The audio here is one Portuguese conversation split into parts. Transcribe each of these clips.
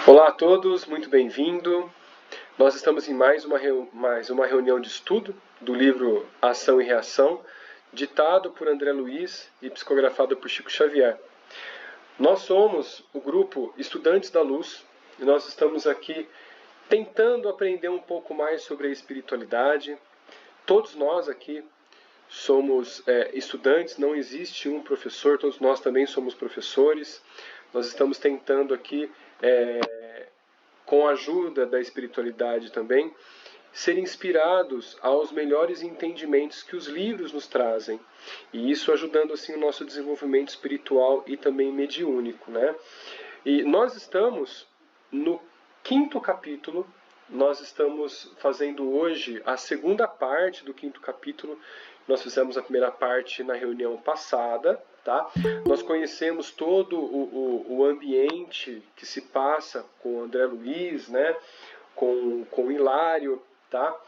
Olá a todos, muito bem-vindo. Nós estamos em mais uma reunião de estudo do livro Ação e Reação, ditado por André Luiz e psicografado por Chico Xavier. Nós somos o grupo Estudantes da Luz e nós estamos aqui tentando aprender um pouco mais sobre a espiritualidade. Todos nós aqui somos estudantes, não existe um professor, todos nós também somos professores. Nós estamos tentando aqui, com a ajuda da espiritualidade também, ser inspirados aos melhores entendimentos que os livros nos trazem. E isso ajudando assim o nosso desenvolvimento espiritual e também mediúnico, né? E nós estamos no 5º capítulo. Nós estamos fazendo hoje a segunda parte do 5º capítulo. Nós fizemos a primeira parte na reunião passada, tá? Nós conhecemos todo o ambiente que se passa com o André Luiz, né? Com o Hilário, tá?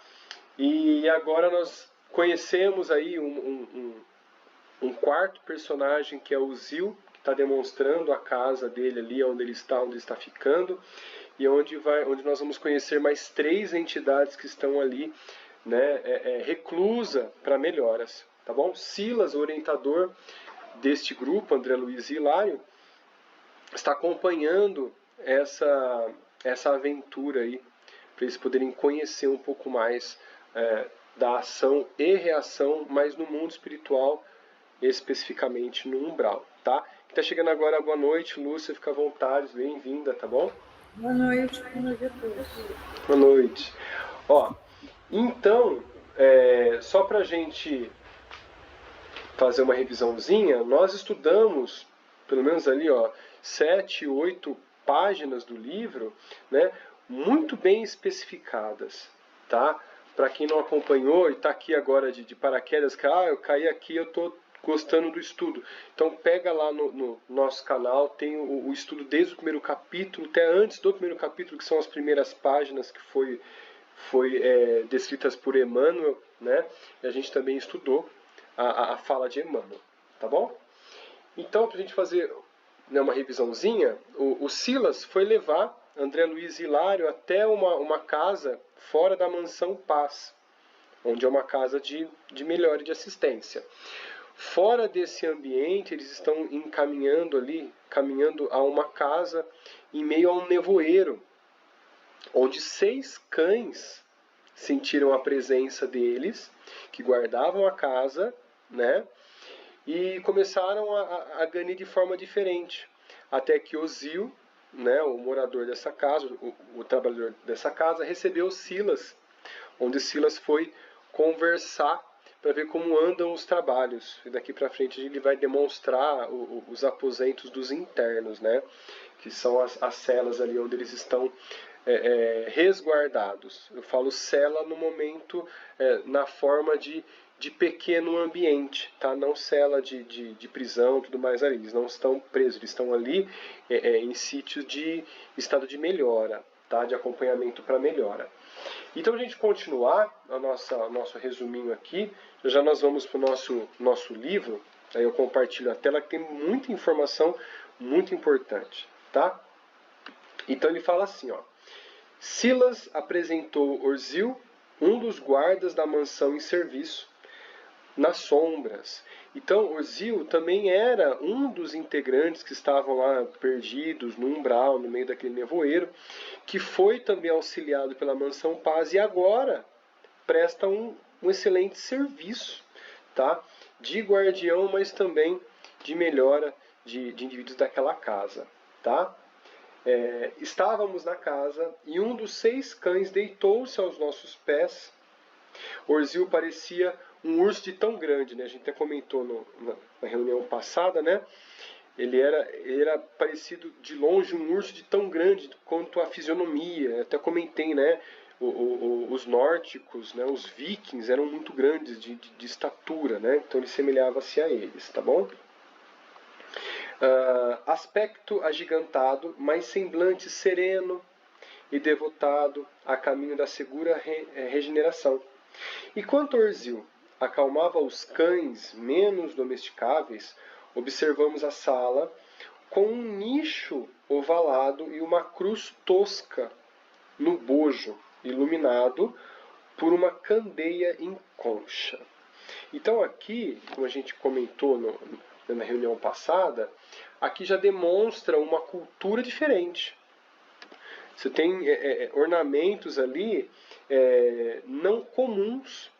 E agora nós conhecemos aí um quarto personagem, que é o Zil, que está demonstrando a casa dele ali, onde ele está ficando, e onde nós vamos conhecer mais 3 entidades que estão ali, né, reclusa para melhoras, tá bom? Silas, o orientador deste grupo, André Luiz e Hilário, está acompanhando essa aventura aí, para eles poderem conhecer um pouco mais da ação e reação, mas no mundo espiritual, especificamente no umbral, tá? Quem está chegando agora, boa noite, Lúcia, fica à vontade, bem-vinda, tá bom? Boa noite a todos. Boa noite. Ó, então, só para a gente fazer uma revisãozinha, nós estudamos, pelo menos ali, ó, 7, 8 páginas do livro, né, muito bem especificadas, tá? Para quem não acompanhou e está aqui agora de paraquedas, que eu caí aqui, eu estou gostando do estudo. Então pega lá no nosso canal, tem o estudo desde o primeiro capítulo, até antes do primeiro capítulo, que são as primeiras páginas que foi descritas por Emmanuel, né? E a gente também estudou a fala de Emmanuel, tá bom? Então, para a gente fazer, né, uma revisãozinha, o Silas foi levar André Luiz e Hilário até uma casa fora da mansão Paz, onde é uma casa de melhora de assistência. Fora desse ambiente, eles estão caminhando a uma casa em meio a um nevoeiro, onde 6 cães sentiram a presença deles, que guardavam a casa, né? E começaram a ganir de forma diferente, até que Ozil, né, o morador dessa casa, o trabalhador dessa casa, recebeu Silas, onde Silas foi conversar para ver como andam os trabalhos. E daqui para frente ele vai demonstrar os aposentos dos internos, né, que são as celas ali onde eles estão resguardados. Eu falo cela no momento, na forma de pequeno ambiente, tá? Não cela de prisão, tudo mais ali. Eles não estão presos, eles estão ali em sítios de estado de melhora, tá? De acompanhamento para melhora. Então, a gente continuar nosso resuminho aqui, já nós vamos para o nosso livro, aí eu compartilho a tela, que tem muita informação muito importante, tá? Então ele fala assim, ó: Silas apresentou Orzil, um dos guardas da mansão em serviço, nas sombras. Então, Orzil também era um dos integrantes que estavam lá perdidos no umbral, no meio daquele nevoeiro, que foi também auxiliado pela Mansão Paz e agora presta um excelente serviço, tá? De guardião, mas também de melhora de indivíduos daquela casa, tá? Estávamos na casa e um dos 6 cães deitou-se aos nossos pés. Orzil parecia um urso de tão grande, né? A gente até comentou na reunião passada, né? Ele era parecido de longe um urso de tão grande quanto a fisionomia. Até comentei, né? Os nórdicos, né? Os vikings eram muito grandes de estatura, né? Então ele semelhava-se a eles, tá bom? Aspecto agigantado, mas semblante sereno e devotado a caminho da segura regeneração. E quanto Orzil acalmava os cães menos domesticáveis, observamos a sala com um nicho ovalado e uma cruz tosca no bojo, iluminado por uma candeia em concha. Então aqui, como a gente comentou na reunião passada, aqui já demonstra uma cultura diferente. Você tem ornamentos ali não comuns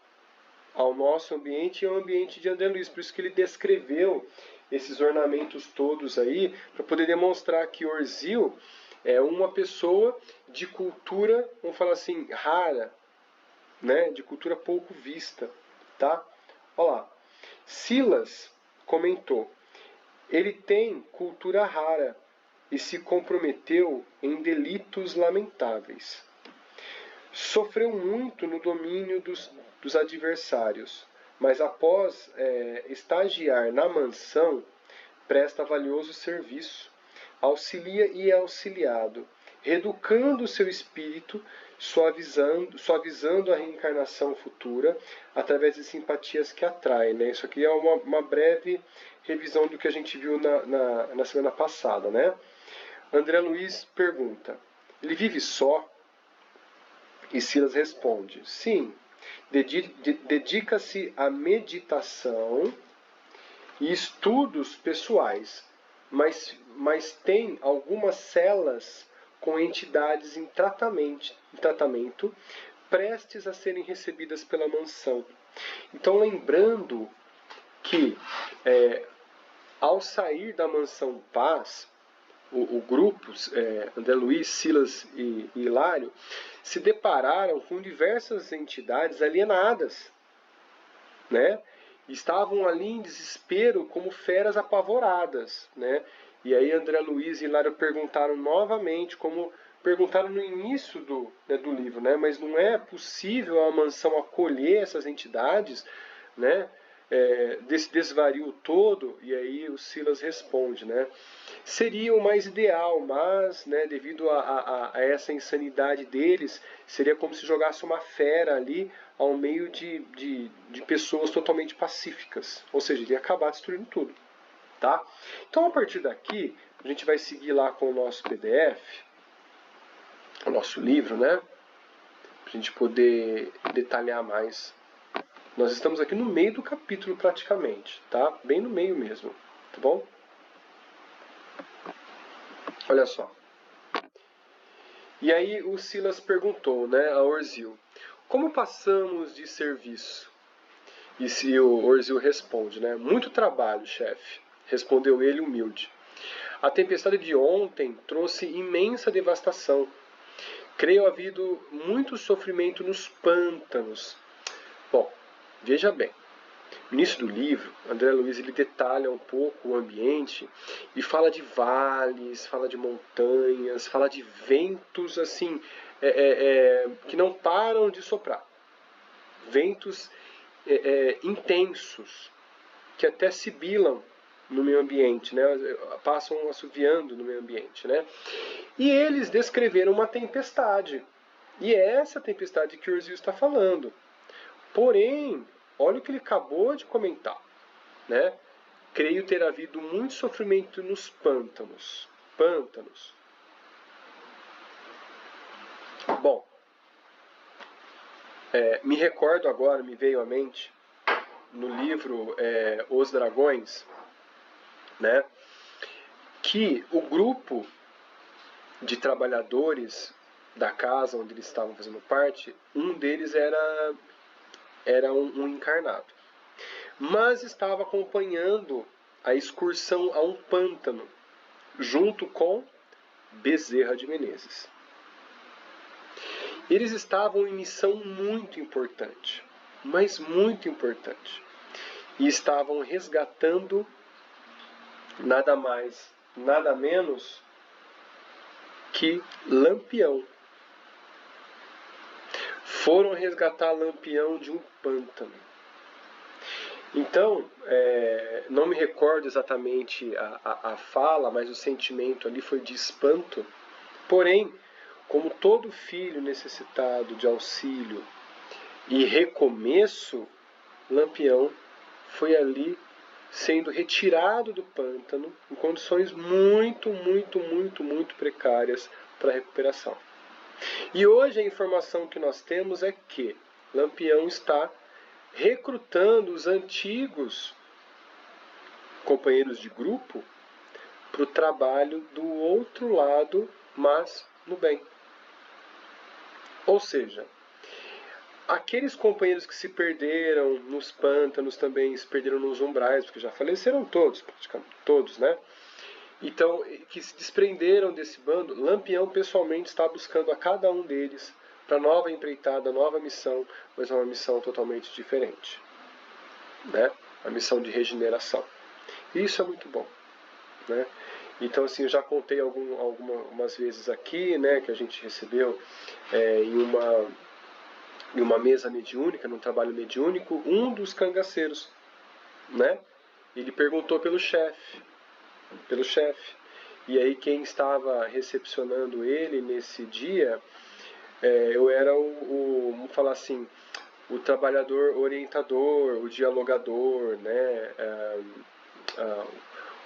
ao nosso ambiente e ao ambiente de André Luiz. Por isso que ele descreveu esses ornamentos todos aí, para poder demonstrar que Orzil é uma pessoa de cultura, vamos falar assim, rara, né? De cultura pouco vista. Tá? Olha lá. Silas comentou, ele tem cultura rara e se comprometeu em delitos lamentáveis. Sofreu muito no domínio dos adversários, mas após estagiar na mansão, presta valioso serviço, auxilia e é auxiliado, reeducando seu espírito, suavizando a reencarnação futura, através de simpatias que atraem. Né? Isso aqui é uma breve revisão do que a gente viu na semana passada. Né? André Luiz pergunta, ele vive só? E Silas responde, sim, dedica-se à meditação e estudos pessoais, mas tem algumas celas com entidades em tratamento, prestes a serem recebidas pela mansão. Então, lembrando que ao sair da mansão Paz, o grupo, André Luiz, Silas e Hilário, se depararam com diversas entidades alienadas, né? Estavam ali em desespero como feras apavoradas, né? E aí André Luiz e Hilário perguntaram novamente, como perguntaram no início do livro, né? Mas não é possível a mansão acolher essas entidades, né? Desse desvario todo, e aí o Silas responde, né? Seria o mais ideal, mas, né, devido a essa insanidade deles, seria como se jogasse uma fera ali ao meio de pessoas totalmente pacíficas, ou seja, ele ia acabar destruindo tudo, tá? Então, a partir daqui, a gente vai seguir lá com o nosso PDF, o nosso livro, né? Pra gente poder detalhar mais. Nós estamos aqui no meio do capítulo praticamente, tá? Bem no meio mesmo, tá bom? Olha só. E aí o Silas perguntou, né, a Orzil, como passamos de serviço? E o Orzil responde, né, muito trabalho, chefe, respondeu ele humilde. A tempestade de ontem trouxe imensa devastação. Creio havido muito sofrimento nos pântanos. Bom, veja bem. No início do livro, André Luiz ele detalha um pouco o ambiente e fala de vales, fala de montanhas, fala de ventos assim que não param de soprar. Ventos intensos que até sibilam no meio ambiente, né? Passam assoviando no meio ambiente. Né? E eles descreveram uma tempestade. E é essa tempestade que Orzil está falando. Porém, olha o que ele acabou de comentar, né? Creio ter havido muito sofrimento nos pântanos. Bom, me recordo agora, me veio à mente, no livro Os Dragões, né? Que o grupo de trabalhadores da casa onde eles estavam fazendo parte, um deles era um encarnado. Mas estava acompanhando a excursão a um pântano, junto com Bezerra de Menezes. Eles estavam em missão muito importante, mas muito importante. E estavam resgatando nada mais, nada menos que Lampião. Foram resgatar Lampião de um pântano. Então, não me recordo exatamente a fala, mas o sentimento ali foi de espanto. Porém, como todo filho necessitado de auxílio e recomeço, Lampião foi ali sendo retirado do pântano em condições muito precárias para recuperação. E hoje a informação que nós temos é que Lampião está recrutando os antigos companheiros de grupo para o trabalho do outro lado, mas no bem. Ou seja, aqueles companheiros que se perderam nos pântanos também, se perderam nos umbrais, porque já faleceram todos, praticamente todos, né? Então, que se desprenderam desse bando, Lampião pessoalmente está buscando a cada um deles para nova empreitada, nova missão, mas é uma missão totalmente diferente, né? A missão de regeneração. E isso é muito bom, né? Então, assim, eu já contei algumas vezes aqui, né, que a gente recebeu em uma mesa mediúnica, num trabalho mediúnico, um dos cangaceiros, né? Ele perguntou pelo chefe. E aí quem estava recepcionando ele nesse dia, eu era vamos falar assim, o trabalhador orientador, o dialogador, né?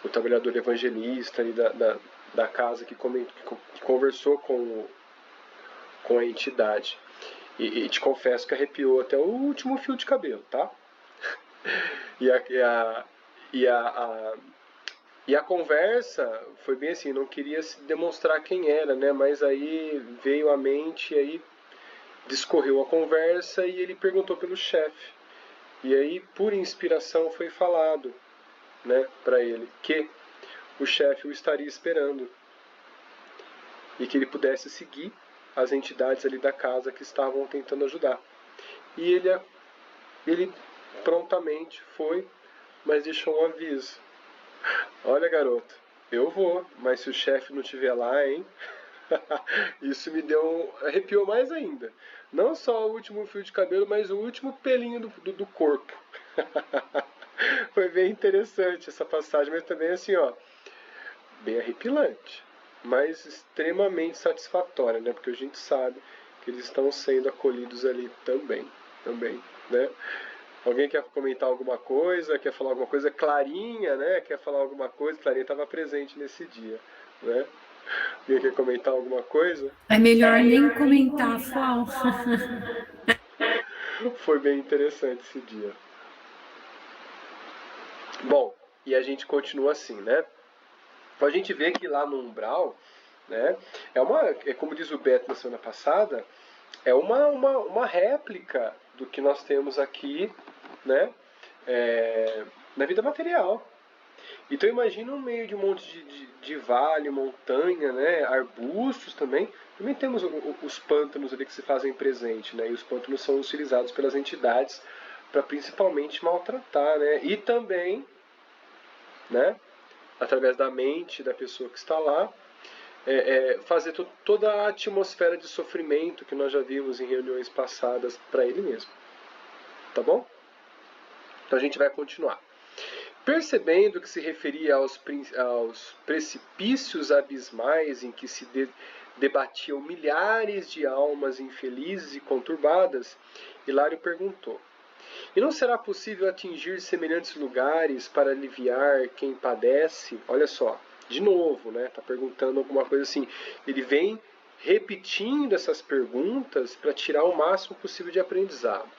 O trabalhador evangelista ali da casa que conversou com a entidade. E te confesso que arrepiou até o último fio de cabelo, tá? E a conversa foi bem assim, não queria se demonstrar quem era, né? Mas aí veio à mente, e aí discorreu a conversa e ele perguntou pelo chefe. E aí, por inspiração, foi falado, né, para ele que o chefe o estaria esperando e que ele pudesse seguir as entidades ali da casa que estavam tentando ajudar. E ele prontamente foi, mas deixou um aviso. Olha, garoto, eu vou, mas se o chefe não estiver lá, hein? Isso me arrepiou mais ainda. Não só o último fio de cabelo, mas o último pelinho do corpo. Foi bem interessante essa passagem, mas também assim, ó, bem arrepilante, mas extremamente satisfatória, né? Porque a gente sabe que eles estão sendo acolhidos ali também, né? Alguém quer comentar alguma coisa? Quer falar alguma coisa? Clarinha, né? Quer falar alguma coisa? Clarinha estava presente nesse dia, né? Alguém quer comentar alguma coisa? É melhor nem comentar, Flau. Foi bem interessante esse dia. Bom, e a gente continua assim, né? Então a gente vê que lá no umbral, né? Como diz o Beto na semana passada, é uma réplica do que nós temos aqui, né? Na vida material. Então imagina no meio de um monte de vale, montanha, né? Arbustos também. Também temos os pântanos ali que se fazem presente, né? E os pântanos são utilizados pelas entidades para principalmente maltratar, né? E também, né? Através da mente da pessoa que está lá, fazer toda a atmosfera de sofrimento que nós já vimos em reuniões passadas para ele mesmo. Tá bom? Então a gente vai continuar. Percebendo que se referia aos precipícios abismais em que se debatiam milhares de almas infelizes e conturbadas, Hilário perguntou: e não será possível atingir semelhantes lugares para aliviar quem padece? Olha só, de novo, né? Está perguntando alguma coisa assim. Ele vem repetindo essas perguntas para tirar o máximo possível de aprendizado.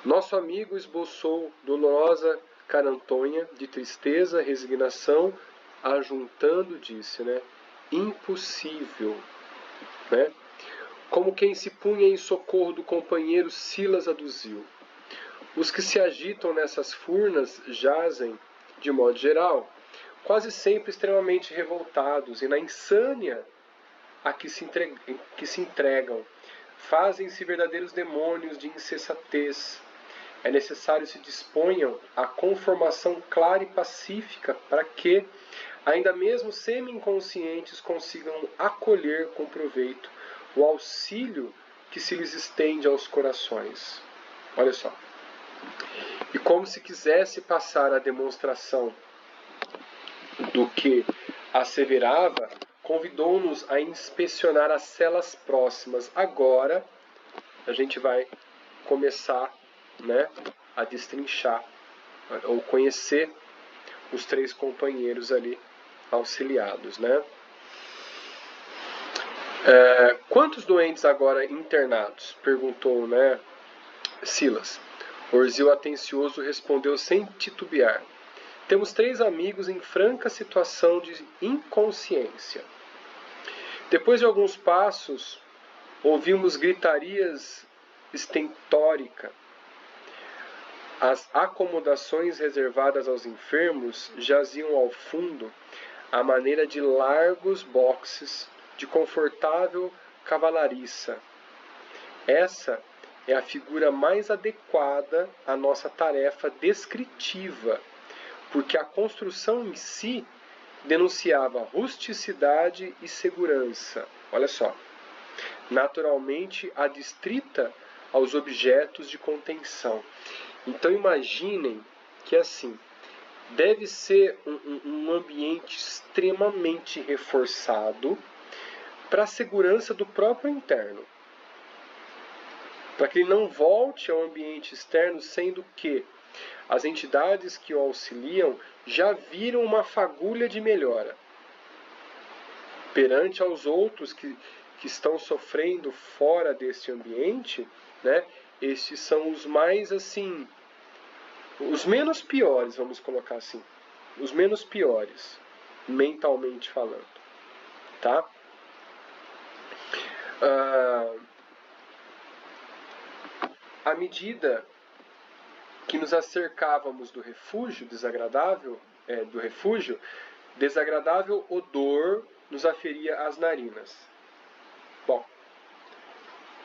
Nosso amigo esboçou dolorosa carantonha de tristeza, resignação, ajuntando, disse, né? Impossível, né? Como quem se punha em socorro do companheiro, Silas aduziu. Os que se agitam nessas furnas jazem, de modo geral, quase sempre extremamente revoltados e na insânia a que se entregam, fazem-se verdadeiros demônios de insensatez. É necessário se disponham à conformação clara e pacífica para que, ainda mesmo semi-inconscientes, consigam acolher com proveito o auxílio que se lhes estende aos corações. Olha só. E como se quisesse passar a demonstração do que asseverava, convidou-nos a inspecionar as celas próximas. Agora a gente vai começar, né, a destrinchar ou conhecer os 3 companheiros ali auxiliados, né? Quantos doentes agora internados? Perguntou, né, Silas. Orzil atencioso respondeu sem titubear. Temos 3 amigos em franca situação de inconsciência. Depois de alguns passos, ouvimos gritarias estentórica. As acomodações reservadas aos enfermos jaziam ao fundo, à maneira de largos boxes de confortável cavalariça. Essa é a figura mais adequada à nossa tarefa descritiva, porque a construção em si denunciava rusticidade e segurança. Olha só. Naturalmente adstrita aos objetos de contenção. Então imaginem que assim, deve ser um ambiente extremamente reforçado para a segurança do próprio interno. Para que ele não volte ao ambiente externo, sendo que as entidades que o auxiliam já viram uma fagulha de melhora. Perante aos outros que estão sofrendo fora desse ambiente, né, estes são os mais, assim, os menos piores, vamos colocar assim. Os menos piores, mentalmente falando. Tá? À medida que nos acercávamos do refúgio desagradável, desagradável odor nos aferia as narinas. Bom,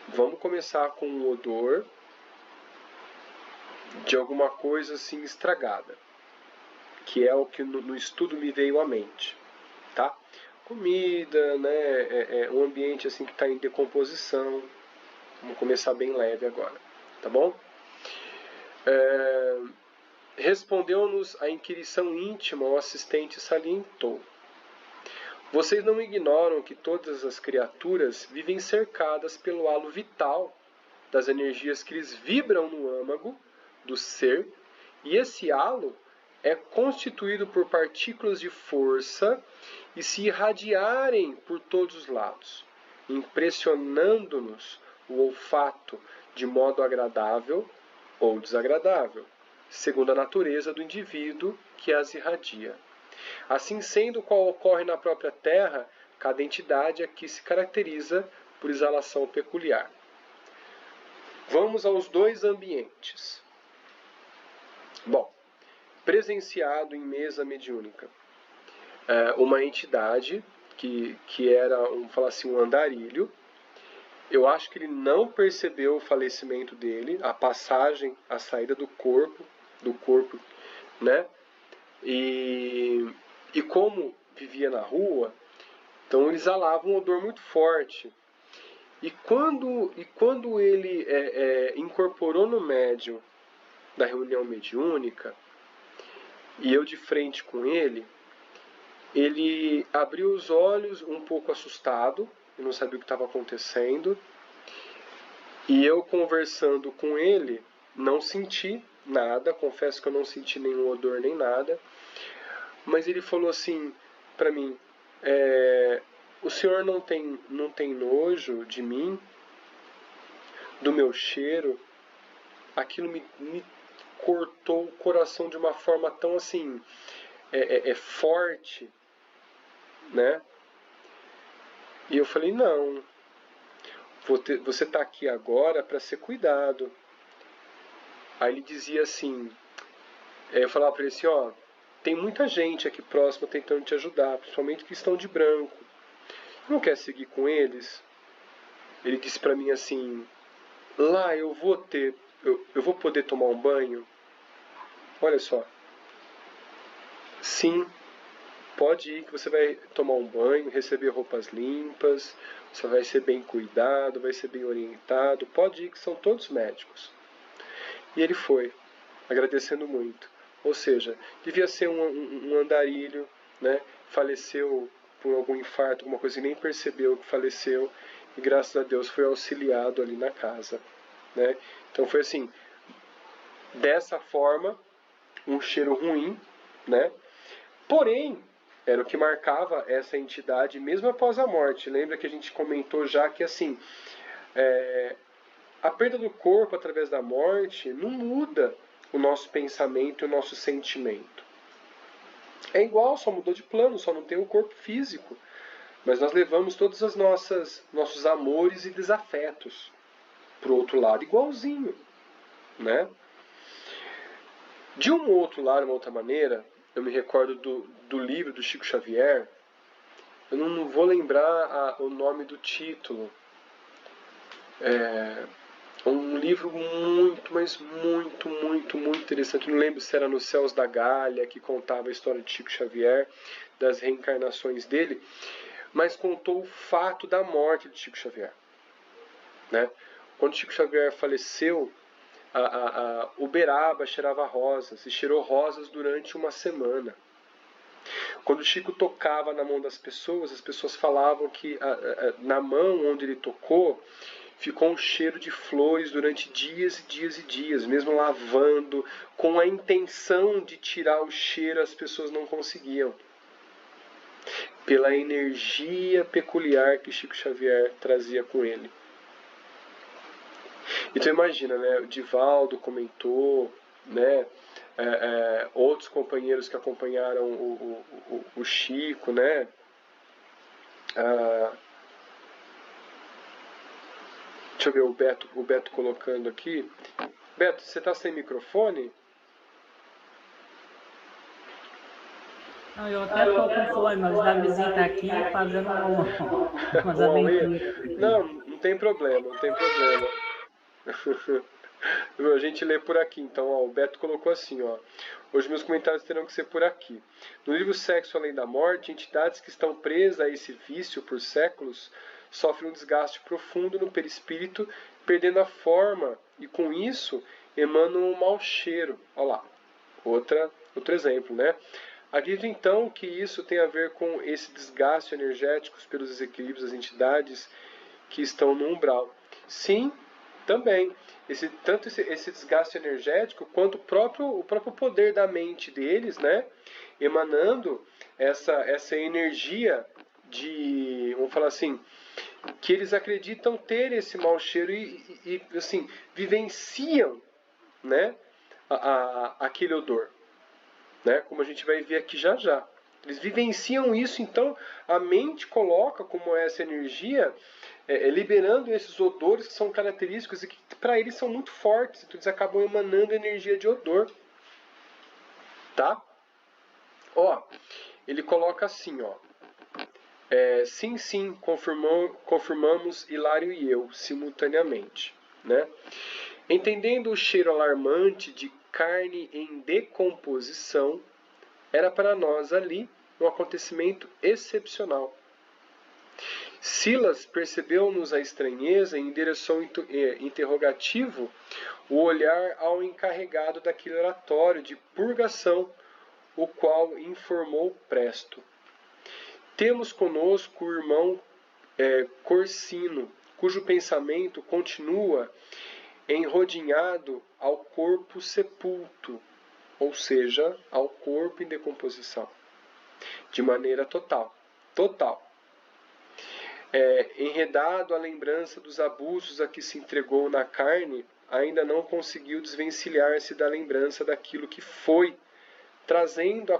vamos começar com um odor de alguma coisa assim estragada, que é o que no estudo me veio à mente, tá? Comida, né? Um ambiente assim que está em decomposição. Vamos começar bem leve agora, tá bom? Respondeu-nos a inquirição íntima, o assistente salientou. Vocês não ignoram que todas as criaturas vivem cercadas pelo halo vital das energias que lhes vibram no âmago do ser, e esse halo é constituído por partículas de força e se irradiarem por todos os lados, impressionando-nos o olfato de modo agradável ou desagradável, segundo a natureza do indivíduo que as irradia. Assim sendo, qual ocorre na própria Terra, cada entidade aqui se caracteriza por exalação peculiar. Vamos aos 2 ambientes. Bom, presenciado em mesa mediúnica, uma entidade que era um andarilho. Eu acho que ele não percebeu o falecimento dele, a passagem, a saída do corpo, né? E como vivia na rua, então ele exalava um odor muito forte. E quando ele incorporou no médium da reunião mediúnica, e eu de frente com ele abriu os olhos um pouco assustado, eu não sabia o que estava acontecendo, e eu conversando com ele, não senti nada, confesso que eu não senti nenhum odor nem nada, mas ele falou assim para mim, o senhor não tem nojo de mim, do meu cheiro? Aquilo me cortou o coração de uma forma tão assim, forte, né? E eu falei, não, você está aqui agora para ser cuidado. Aí ele dizia assim, eu falava para ele assim, ó, tem muita gente aqui próxima tentando te ajudar, principalmente que estão de branco. Não quer seguir com eles? Ele disse para mim assim, lá eu vou poder tomar um banho? Olha só. Sim, pode ir que você vai tomar um banho, receber roupas limpas, você vai ser bem cuidado, vai ser bem orientado, pode ir que são todos médicos. E ele foi, agradecendo muito. Ou seja, devia ser um andarilho, né? Faleceu por algum infarto, alguma coisa, e nem percebeu que faleceu, e graças a Deus foi auxiliado ali na casa, né? Então foi assim, dessa forma, um cheiro ruim, né? Porém, era o que marcava essa entidade mesmo após a morte. Lembra que a gente comentou já que assim, a perda do corpo através da morte não muda o nosso pensamento e o nosso sentimento. É igual, só mudou de plano, só não tem o corpo físico. Mas nós levamos todos os nossos amores e desafetos para o outro lado, igualzinho, né? De um outro lado, uma outra maneira, eu me recordo do livro do Chico Xavier, eu não vou lembrar o nome do título. É um livro muito, mas muito, muito, muito interessante. Eu não lembro se era Nos Céus da Galha, que contava a história de Chico Xavier, das reencarnações dele, mas contou o fato da morte de Chico Xavier, né? Quando Chico Xavier faleceu, Uberaba cheirava rosas, e cheirou rosas durante uma semana. Quando Chico tocava na mão das pessoas, as pessoas falavam que na mão onde ele tocou, ficou um cheiro de flores durante dias e dias e dias, mesmo lavando, com a intenção de tirar o cheiro, as pessoas não conseguiam. Pela energia peculiar que Chico Xavier trazia com ele. Então imagina, né? O Divaldo comentou, né? Outros companheiros que acompanharam o Chico, né? Deixa eu ver o Beto colocando aqui. Beto, você está sem microfone? Não, eu até estou com fome, mas a vizinha está aqui fazendo umas aventuras. Não, não tem problema, não tem problema. A gente lê por aqui, então, ó, o Beto colocou assim, ó. Hoje meus comentários terão que ser por aqui. No livro Sexo Além da Morte, entidades que estão presas a esse vício por séculos sofrem um desgaste profundo no perispírito, perdendo a forma e com isso emanam um mau cheiro. Olha lá, outro exemplo, né? Acredito então que isso tem a ver com esse desgaste energético pelos desequilíbrios das entidades que estão no umbral. Sim, também. Tanto esse desgaste energético quanto o próprio poder da mente deles, né? Emanando essa energia de, vamos falar assim, que eles acreditam ter esse mau cheiro e assim, vivenciam, né? Aquele odor, né? Como a gente vai ver aqui já já. Eles vivenciam isso, então a mente coloca como essa energia liberando esses odores que são característicos e que para eles são muito fortes, então eles acabam emanando energia de odor. Tá? Ó, ele coloca assim, ó. Sim, confirmamos Hilário e eu, simultaneamente. Né? Entendendo o cheiro alarmante de carne em decomposição, era para nós ali um acontecimento excepcional. Silas percebeu-nos a estranheza e endereçou interrogativo o olhar ao encarregado daquele oratório de purgação, o qual informou presto. Temos conosco o irmão Corsino, cujo pensamento continua enrodinhado ao corpo sepulto, ou seja, ao corpo em decomposição, de maneira total. Enredado à lembrança dos abusos a que se entregou na carne, ainda não conseguiu desvencilhar-se da lembrança daquilo que foi, trazendo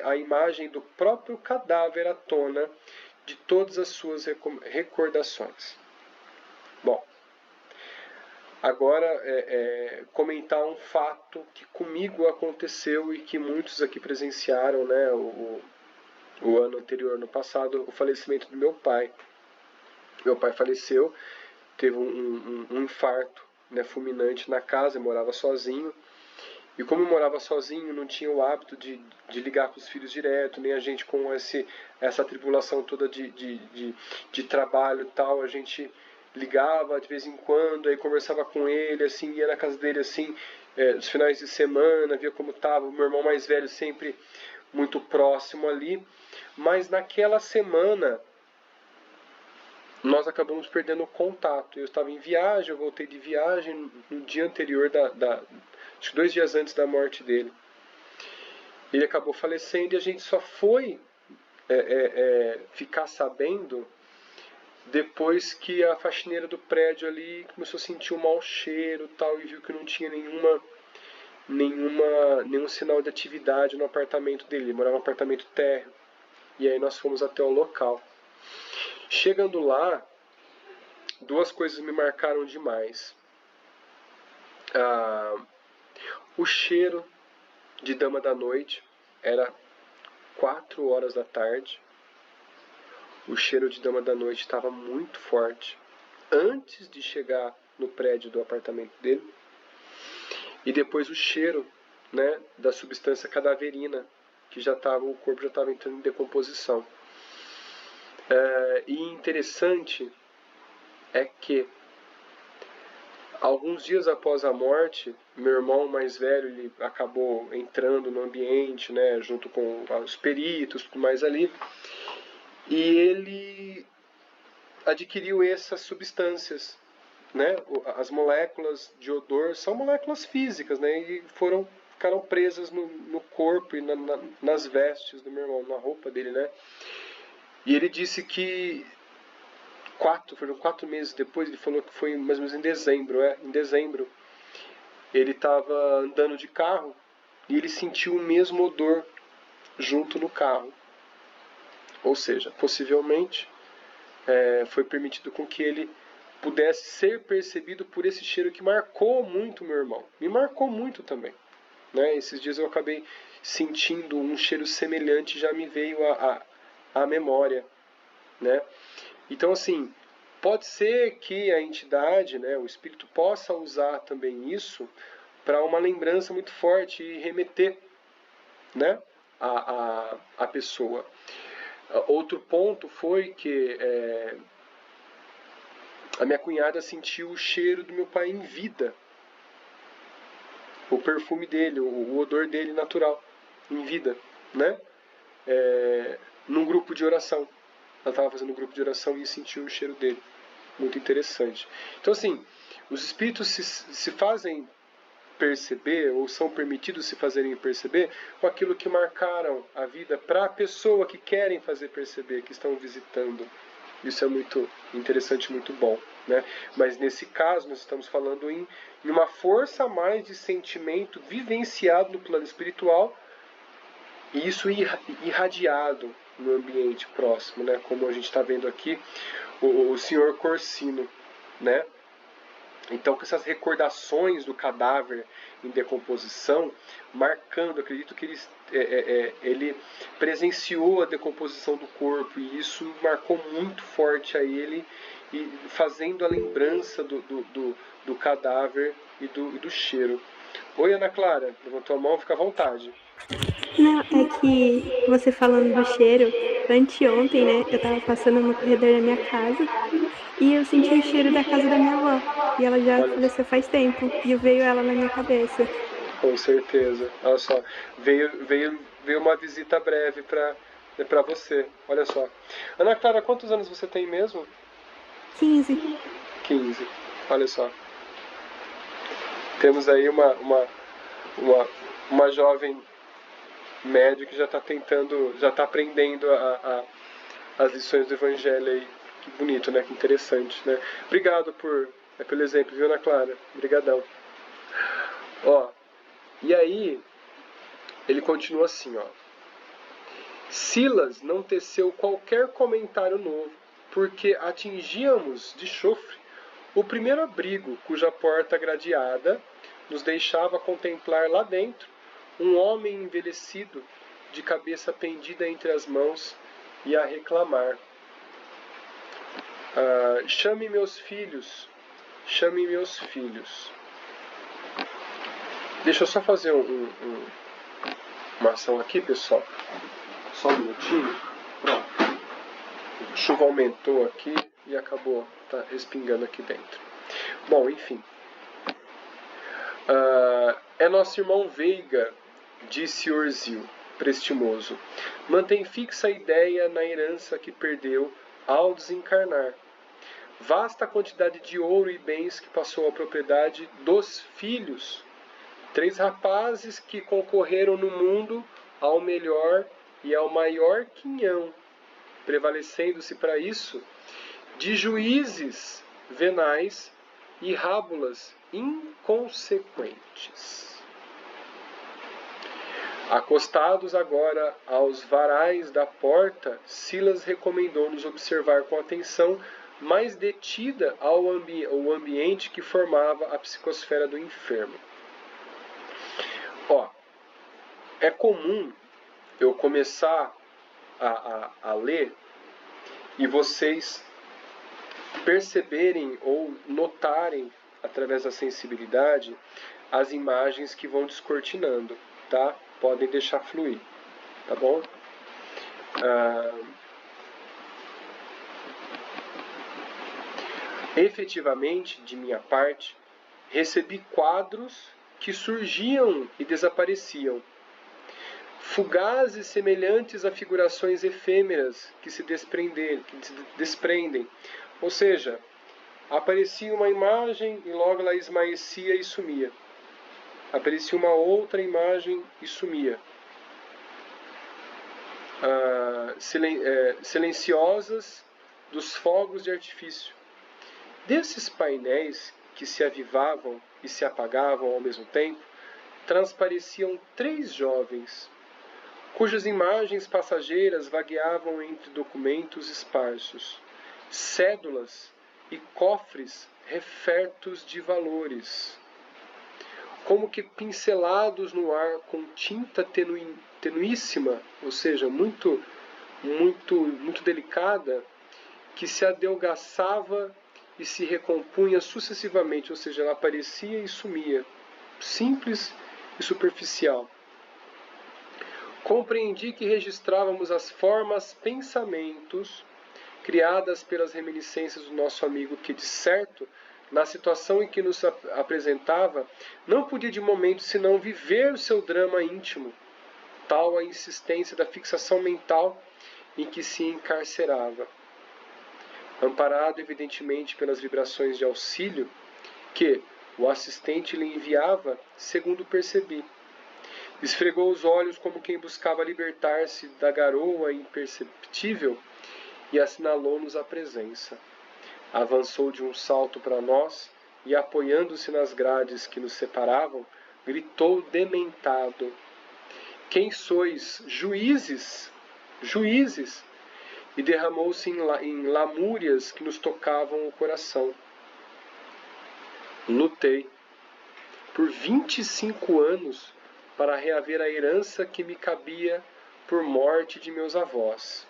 a imagem do próprio cadáver à tona de todas as suas recordações. Bom, agora comentar um fato que comigo aconteceu e que muitos aqui presenciaram, né, o ano anterior, no passado, o falecimento do meu pai. Meu pai faleceu, teve um infarto, né, fulminante na casa, eu morava sozinho. E como eu morava sozinho, não tinha o hábito de ligar para os filhos direto, nem a gente com essa tribulação toda de trabalho e tal, a gente ligava de vez em quando, aí conversava com ele, assim, ia na casa dele, assim, nos finais de semana, via como estava, o meu irmão mais velho sempre muito próximo ali. Mas naquela semana, nós acabamos perdendo o contato. Eu estava em viagem, eu voltei de viagem no dia anterior acho que 2 dias antes da morte dele. ele acabou falecendo e a gente só foi ficar sabendo depois que a faxineira do prédio ali começou a sentir um mau cheiro tal, e viu que não tinha nenhum sinal de atividade no apartamento dele. Ele morava num apartamento térreo. E aí nós fomos até o local. Chegando lá, duas coisas me marcaram demais. O cheiro de dama da noite, era 4 horas da tarde. O cheiro de dama da noite estava muito forte antes de chegar no prédio do apartamento dele. E depois o cheiro, né, da substância cadaverina, que o corpo já estava entrando em decomposição. E interessante é que alguns dias após a morte, meu irmão mais velho, ele acabou entrando no ambiente, né, junto com os peritos e tudo mais ali, e ele adquiriu essas substâncias, né? As moléculas de odor são moléculas físicas, né? E ficaram presas no corpo e nas vestes do meu irmão, na roupa dele, né? E ele disse que foram 4 meses depois, ele falou que foi mais ou menos em dezembro, ele estava andando de carro e ele sentiu o mesmo odor junto no carro. Ou seja, possivelmente foi permitido com que ele pudesse ser percebido por esse cheiro que marcou muito meu irmão. Me marcou muito também. Né? Esses dias eu acabei sentindo um cheiro semelhante, já me veio à memória. Né? Então, assim, pode ser que a entidade, né, o espírito, possa usar também isso para uma lembrança muito forte e remeter, né, a pessoa. Outro ponto foi que a minha cunhada sentiu o cheiro do meu pai em vida. O perfume dele, o odor dele natural, em vida, né? Num grupo de oração. Ela estava fazendo um grupo de oração e sentiu o cheiro dele. Muito interessante. Então, assim, os espíritos se fazem perceber, ou são permitidos se fazerem perceber, com aquilo que marcaram a vida para a pessoa que querem fazer perceber, que estão visitando. Isso é muito interessante, muito bom. Né? Mas nesse caso, nós estamos falando em uma força a mais de sentimento vivenciado no plano espiritual, e isso irradiado no ambiente próximo, né? Como a gente está vendo aqui, o senhor Corsino, né? Então, com essas recordações do cadáver em decomposição, marcando, acredito que ele presenciou a decomposição do corpo, e isso marcou muito forte a ele, e fazendo a lembrança do cadáver e do cheiro. Oi, Ana Clara, levantou a mão, fica à vontade. Não, é que você falando do cheiro, anteontem, né, eu tava passando no corredor da minha casa e eu senti o cheiro da casa da minha avó. E ela já faleceu faz tempo. E veio ela na minha cabeça. Com certeza. Olha só, veio uma visita breve pra você. Olha só. Ana Clara, quantos anos você tem mesmo? 15. 15. Olha só. Temos aí uma jovem média que já está tentando, já está aprendendo as lições do Evangelho aí. Que bonito, né? Que interessante, né? Obrigado pelo exemplo, viu, Ana Clara? Obrigadão. Ó, e aí, ele continua assim, ó. Silas não teceu qualquer comentário novo, porque atingíamos de chofre o primeiro abrigo, cuja porta gradeada nos deixava contemplar lá dentro um homem envelhecido, de cabeça pendida entre as mãos, e a reclamar. Chame meus filhos, chame meus filhos. Deixa eu só fazer uma ação aqui, pessoal. Só um minutinho. Pronto. A chuva aumentou aqui e acabou respingando aqui dentro. Bom, enfim. É nosso irmão Veiga, disse Orzil, prestimoso. Mantém fixa a ideia na herança que perdeu ao desencarnar. Vasta quantidade de ouro e bens que passou à propriedade dos filhos. 3 rapazes que concorreram no mundo ao melhor e ao maior quinhão, prevalecendo-se para isso de juízes venais e rábulas inconsequentes. Acostados agora aos varais da porta, Silas recomendou-nos observar com atenção mais detida ao ambiente que formava a psicosfera do enfermo. É comum eu começar a ler e vocês perceberem ou notarem, através da sensibilidade, as imagens que vão descortinando, tá? Podem deixar fluir, tá bom? Efetivamente, de minha parte, recebi quadros que surgiam e desapareciam, fugazes semelhantes a figurações efêmeras que se desprendem. Ou seja, aparecia uma imagem e logo ela esmaecia e sumia. Aparecia uma outra imagem e sumia. Silenciosas dos fogos de artifício. Desses painéis que se avivavam e se apagavam ao mesmo tempo, transpareciam 3 jovens, cujas imagens passageiras vagueavam entre documentos esparsos, cédulas e cofres refertos de valores, como que pincelados no ar com tinta tenuíssima, ou seja, muito delicada, que se adelgaçava e se recompunha sucessivamente, ou seja, ela aparecia e sumia, simples e superficial. Compreendi que registrávamos as formas, pensamentos, criadas pelas reminiscências do nosso amigo, que, de certo, na situação em que nos apresentava, não podia de momento senão viver o seu drama íntimo, tal a insistência da fixação mental em que se encarcerava. Amparado evidentemente pelas vibrações de auxílio que o assistente lhe enviava, segundo percebi. Esfregou os olhos como quem buscava libertar-se da garoa imperceptível e assinalou-nos a presença. Avançou de um salto para nós e, apoiando-se nas grades que nos separavam, gritou dementado: "Quem sois? Juízes! Juízes!" E derramou-se em lamúrias que nos tocavam o coração. Lutei por 25 anos para reaver a herança que me cabia por morte de meus avós.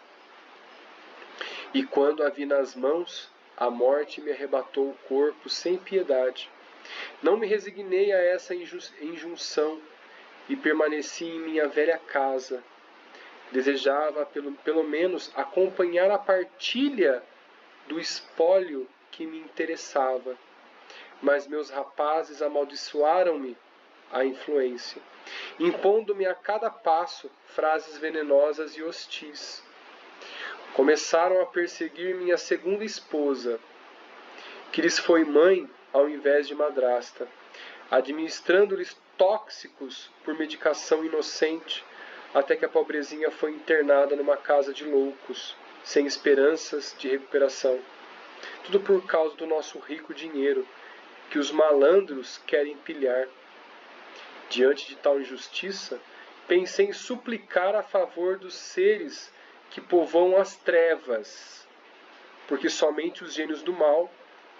E quando a vi nas mãos, a morte me arrebatou o corpo sem piedade. Não me resignei a essa injunção e permaneci em minha velha casa. Desejava, pelo menos, acompanhar a partilha do espólio que me interessava. Mas meus rapazes amaldiçoaram-me a influência, impondo-me a cada passo frases venenosas e hostis. Começaram a perseguir minha segunda esposa, que lhes foi mãe ao invés de madrasta, administrando-lhes tóxicos por medicação inocente, até que a pobrezinha foi internada numa casa de loucos, sem esperanças de recuperação. Tudo por causa do nosso rico dinheiro, que os malandros querem pilhar. Diante de tal injustiça, pensei em suplicar a favor dos seres que povoam as trevas, porque somente os gênios do mal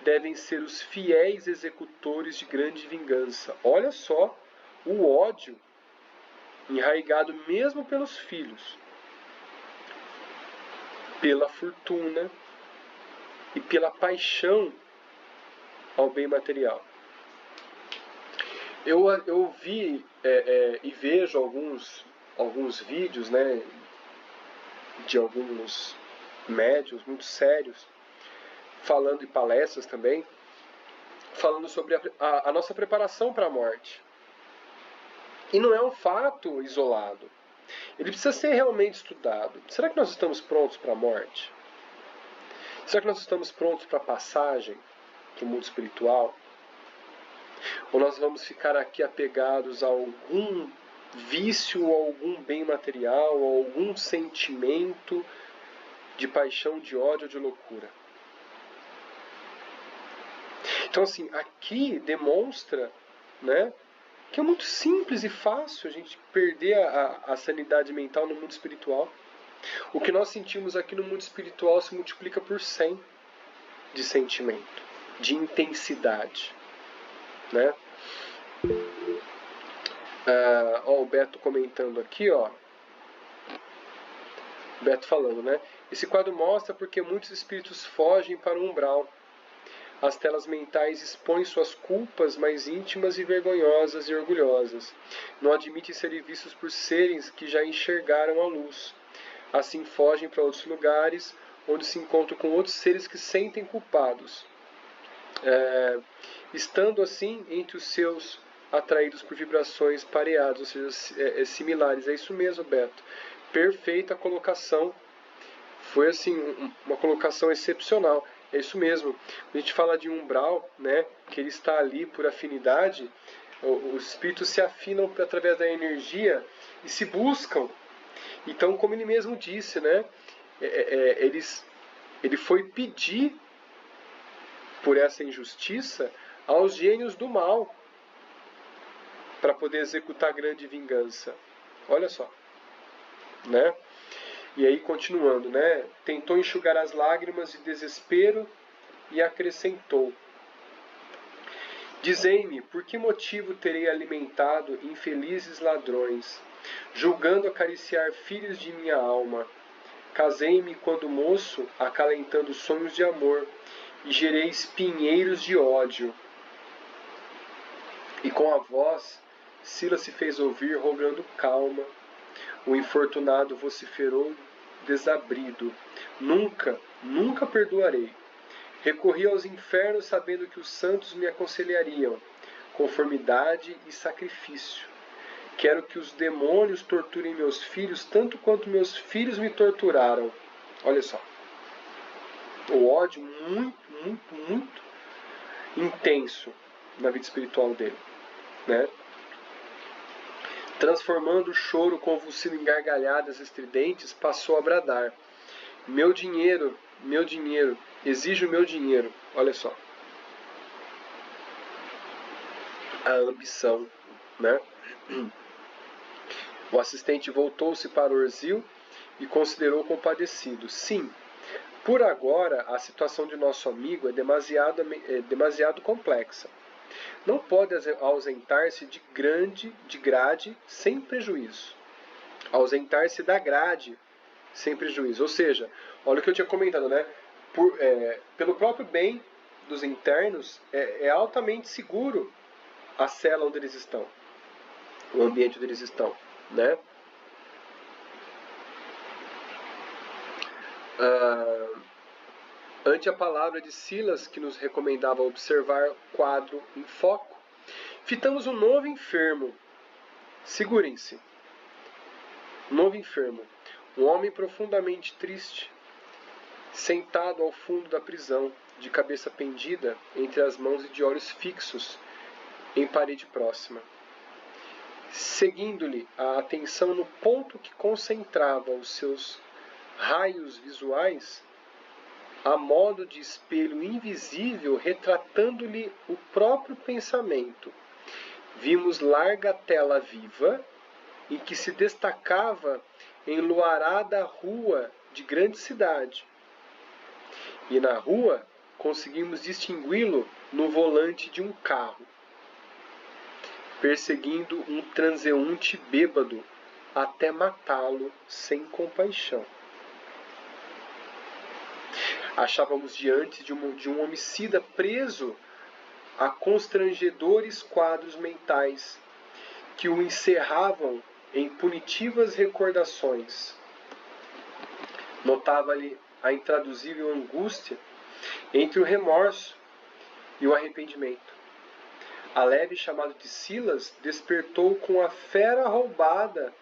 devem ser os fiéis executores de grande vingança. Olha só o ódio enraigado mesmo pelos filhos, pela fortuna e pela paixão ao bem material. Eu vi e vejo alguns vídeos, né, de alguns médiuns muito sérios, falando em palestras também, falando sobre a nossa preparação para a morte. E não é um fato isolado. Ele precisa ser realmente estudado. Será que nós estamos prontos para a morte? Será que nós estamos prontos para a passagem para o mundo espiritual? Ou nós vamos ficar aqui apegados a algum vício a algum bem material, a algum sentimento de paixão, de ódio, de loucura. Então, assim, aqui demonstra, né, que é muito simples e fácil a gente perder a sanidade mental no mundo espiritual. O que nós sentimos aqui no mundo espiritual se multiplica por 100 de sentimento, de intensidade, né? O Beto comentando aqui, ó. Beto falando, né? Esse quadro mostra porque muitos espíritos fogem para o umbral. As telas mentais expõem suas culpas mais íntimas e vergonhosas e orgulhosas. Não admitem serem vistos por seres que já enxergaram a luz. Assim fogem para outros lugares, onde se encontram com outros seres que sentem culpados. Estando assim entre os seus atraídos por vibrações pareadas, ou seja, similares. É isso mesmo, Beto. Perfeita colocação. Foi assim, uma colocação excepcional. É isso mesmo. A gente fala de umbral, né, que ele está ali por afinidade. Os espíritos se afinam através da energia e se buscam. Então, como ele mesmo disse, né, ele foi pedir por essa injustiça aos gênios do mal para poder executar grande vingança. Olha só, né? E aí, continuando, né? Tentou enxugar as lágrimas de desespero e acrescentou: Dizei-me, por que motivo terei alimentado infelizes ladrões, julgando acariciar filhos de minha alma? Casei-me quando moço, acalentando sonhos de amor, e gerei espinheiros de ódio. E com a voz, Silas se fez ouvir, rogando calma. O infortunado vociferou desabrido: Nunca, nunca perdoarei. Recorri aos infernos sabendo que os santos me aconselhariam conformidade e sacrifício. Quero que os demônios torturem meus filhos tanto quanto meus filhos me torturaram. Olha só. O ódio muito, muito, muito intenso na vida espiritual dele, né? Transformando o choro convulsivo em gargalhadas estridentes, passou a bradar: meu dinheiro, exijo meu dinheiro. Olha só. A ambição, né? O assistente voltou-se para Orzil e considerou compadecido. Sim, por agora a situação de nosso amigo é demasiado complexa. Não pode ausentar-se de grade sem prejuízo. Ausentar-se da grade sem prejuízo. Ou seja, olha o que eu tinha comentado, né? Pelo próprio bem dos internos, é altamente seguro a cela onde eles estão, o ambiente onde eles estão, né? Ante a palavra de Silas, que nos recomendava observar o quadro em foco, fitamos um novo enfermo. Segurem-se. Novo enfermo. Um homem profundamente triste, sentado ao fundo da prisão, de cabeça pendida entre as mãos e de olhos fixos em parede próxima. Seguindo-lhe a atenção no ponto que concentrava os seus raios visuais, a modo de espelho invisível retratando-lhe o próprio pensamento, vimos larga tela viva em que se destacava enluarada rua de grande cidade. E na rua conseguimos distingui-lo no volante de um carro, perseguindo um transeunte bêbado até matá-lo sem compaixão. Achávamos diante de um homicida preso a constrangedores quadros mentais que o encerravam em punitivas recordações. Notava-lhe a intraduzível angústia entre o remorso e o arrependimento. A leve chamada de Silas despertou com a fera roubada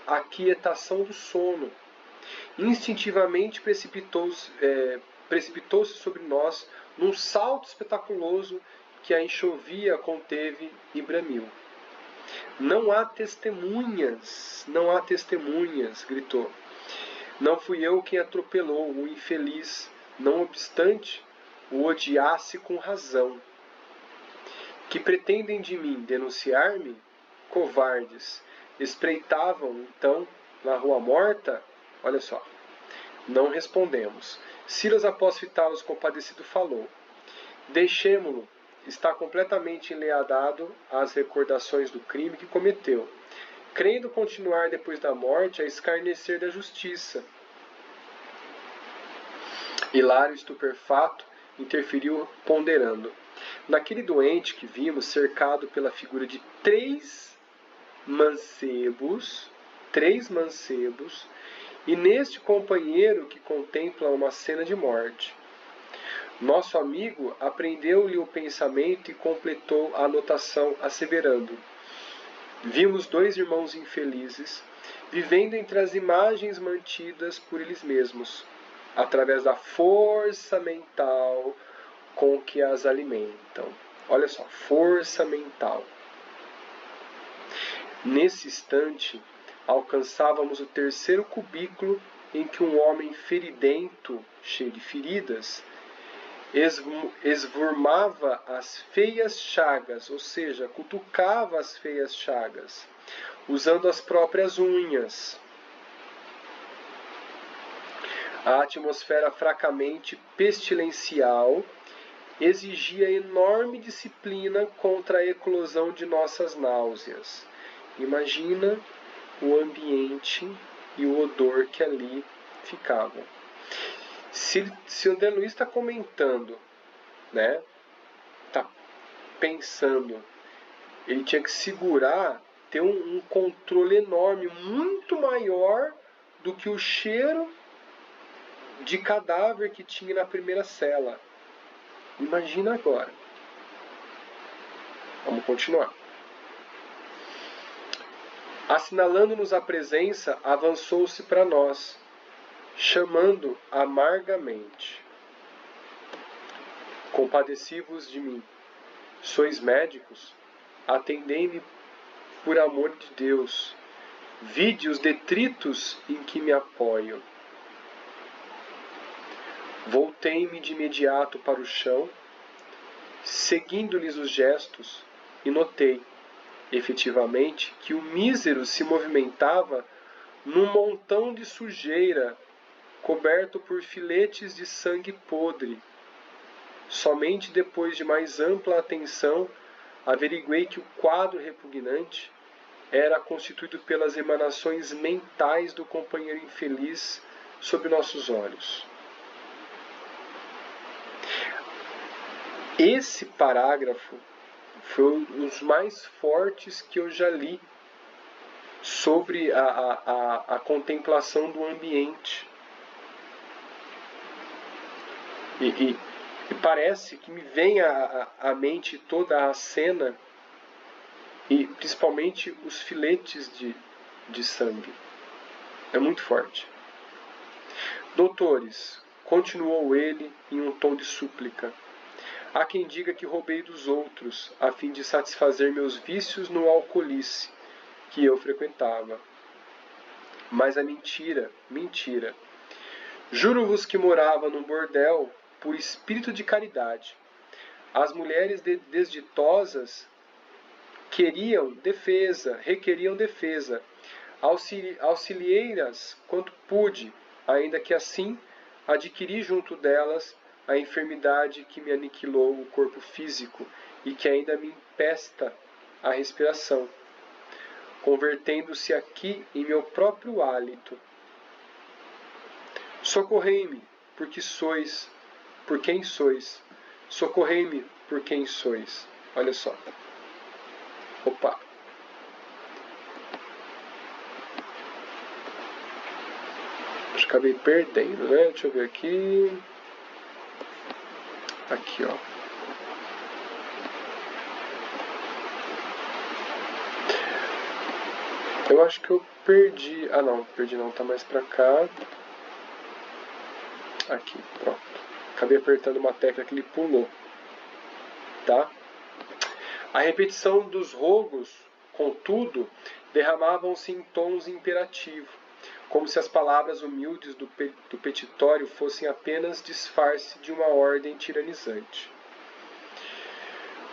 a quietação do sono. Instintivamente precipitou-se sobre nós num salto espetaculoso que a enxovia conteve e bramiu. Não há testemunhas, não há testemunhas, gritou. Não fui eu quem atropelou o infeliz, não obstante o odiasse com razão. Que pretendem de mim denunciar-me? Covardes. Espreitavam, então, na rua morta? Olha só. Não respondemos. Silas, após fitá-los compadecido, falou. Deixemo-lo. Está completamente enleadado às recordações do crime que cometeu, crendo continuar depois da morte a escarnecer da justiça. Hilário, estupefato, interferiu ponderando. Naquele doente que vimos cercado pela figura de três mancebos, e neste companheiro que contempla uma cena de morte. Nosso amigo apreendeu-lhe o pensamento e completou a anotação, asseverando: vimos dois irmãos infelizes, vivendo entre as imagens mantidas por eles mesmos, através da força mental com que as alimentam. Olha só, força mental. Nesse instante, alcançávamos o terceiro cubículo em que um homem feridento, cheio de feridas, esvurmava as feias chagas, ou seja, cutucava as feias chagas, usando as próprias unhas. A atmosfera fracamente pestilencial exigia enorme disciplina contra a eclosão de nossas náuseas. Imagina o ambiente e o odor que ali ficavam. Se o André Luiz está comentando, né, está pensando, ele tinha que segurar, ter um controle enorme, muito maior do que o cheiro de cadáver que tinha na primeira cela. Imagina agora. Vamos continuar. Assinalando-nos a presença, avançou-se para nós, chamando amargamente. Compadeci-vos de mim. Sois médicos? Atendei-me por amor de Deus. Vide os detritos em que me apoio. Voltei-me de imediato para o chão, seguindo-lhes os gestos, e notei, efetivamente, que o mísero se movimentava num montão de sujeira, coberto por filetes de sangue podre. Somente depois de mais ampla atenção, averiguei que o quadro repugnante era constituído pelas emanações mentais do companheiro infeliz sob nossos olhos. Esse parágrafo foi um dos mais fortes que eu já li sobre a contemplação do ambiente. E parece que me vem à mente toda a cena, e principalmente os filetes de sangue. É muito forte. Doutores, continuou ele em um tom de súplica, há quem diga que roubei dos outros, a fim de satisfazer meus vícios no alcoolice que eu frequentava. Mas é mentira, mentira. Juro-vos que morava num bordel por espírito de caridade. As mulheres desditosas requeriam defesa, auxiliei-as quanto pude, ainda que assim adquiri junto delas a enfermidade que me aniquilou o corpo físico e que ainda me empesta a respiração, convertendo-se aqui em meu próprio hálito. Socorrei-me, por quem sois. Socorrei-me, por quem sois. Olha só. Opa. Acho que acabei perdendo, né? Deixa eu ver aqui. Aqui, ó. Eu acho que eu perdi. Ah, não. Perdi não. Tá mais pra cá. Aqui. Pronto. Acabei apertando uma tecla que ele pulou. Tá? A repetição dos rogos contudo, derramavam-se em tons imperativos, como se as palavras humildes do petitório fossem apenas disfarce de uma ordem tiranizante.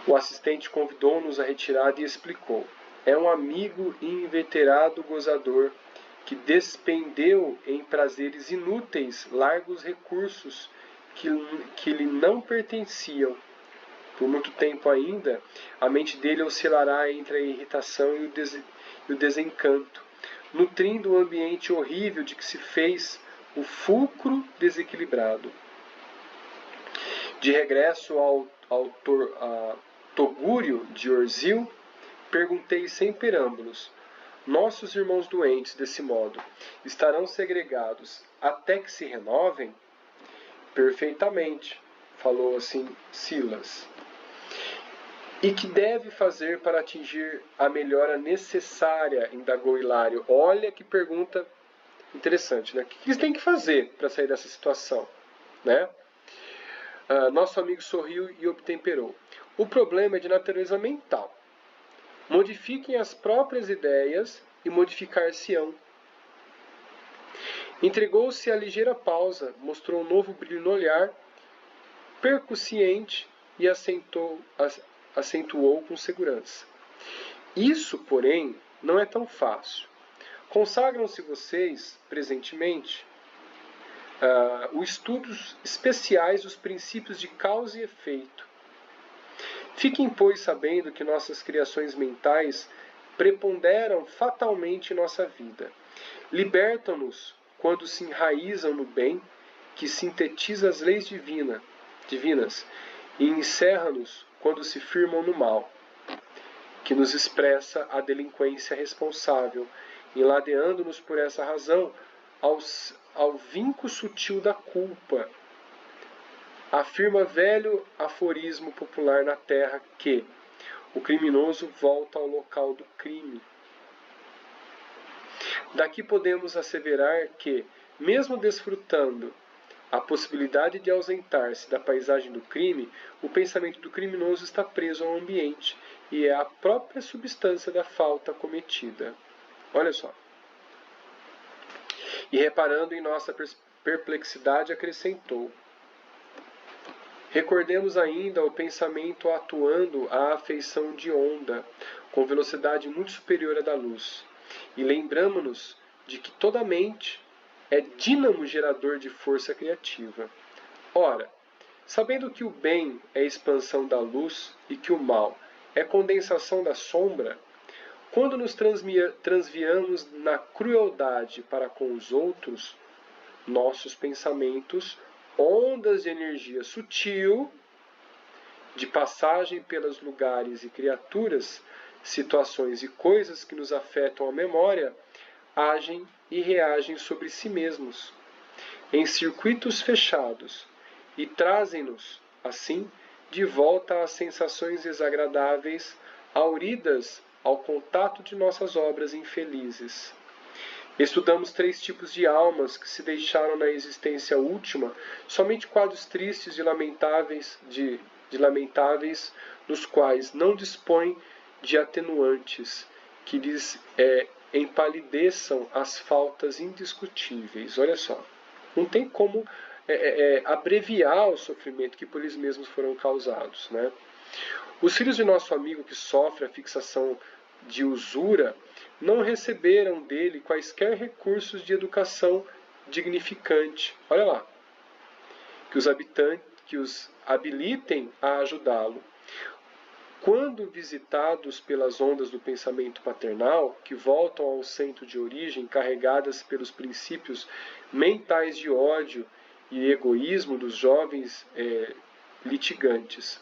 O assistente convidou-nos à retirada e explicou: é um amigo inveterado gozador que despendeu em prazeres inúteis largos recursos que lhe não pertenciam. Por muito tempo ainda, a mente dele oscilará entre a irritação e o desencanto, nutrindo o ambiente horrível de que se fez o fulcro desequilibrado. De regresso ao Togúrio de Orzil, perguntei sem perâmbulos: nossos irmãos doentes, desse modo, estarão segregados até que se renovem? Perfeitamente, falou assim Silas. E que deve fazer para atingir a melhora necessária, indagou Hilário. Olha que pergunta interessante, né? O que eles têm que fazer para sair dessa situação, né? Nosso amigo sorriu e obtemperou. O problema é de natureza mental. Modifiquem as próprias ideias e modificar-se-ão. Entregou-se a ligeira pausa, mostrou um novo brilho no olhar, percussiente, e acentuou com segurança. Isso, porém, não é tão fácil. Consagram-se vocês, presentemente, os estudos especiais dos princípios de causa e efeito. Fiquem, pois, sabendo que nossas criações mentais preponderam fatalmente em nossa vida. Libertam-nos quando se enraizam no bem, que sintetiza as leis divinas, e encerra-nos quando se firmam no mal, que nos expressa a delinquência responsável, enladeando-nos por essa razão ao vinco sutil da culpa. Afirma velho aforismo popular na terra que o criminoso volta ao local do crime. Daqui podemos asseverar que, mesmo desfrutando a possibilidade de ausentar-se da paisagem do crime, o pensamento do criminoso está preso ao ambiente e é a própria substância da falta cometida. Olha só. E reparando em nossa perplexidade, acrescentou: recordemos ainda o pensamento atuando à afeição de onda, com velocidade muito superior à da luz, e lembramo-nos de que toda mente é dínamo gerador de força criativa. Ora, sabendo que o bem é expansão da luz e que o mal é condensação da sombra, quando nos transviamos na crueldade para com os outros, nossos pensamentos, ondas de energia sutil, de passagem pelos lugares e criaturas, situações e coisas que nos afetam a memória, agem e reagem sobre si mesmos, em circuitos fechados, e trazem-nos, assim, de volta às sensações desagradáveis, auridas ao contato de nossas obras infelizes. Estudamos 3 tipos de almas que se deixaram na existência última, somente quadros tristes e lamentáveis, nos quais não dispõem de atenuantes que lhes empalideçam as faltas indiscutíveis. Olha só, não tem como abreviar o sofrimento que por eles mesmos foram causados, né? Os filhos de nosso amigo que sofre a fixação de usura não receberam dele quaisquer recursos de educação dignificante. Olha lá, que os habilitem a ajudá-lo. Quando visitados pelas ondas do pensamento paternal, que voltam ao centro de origem carregadas pelos princípios mentais de ódio e egoísmo dos jovens litigantes,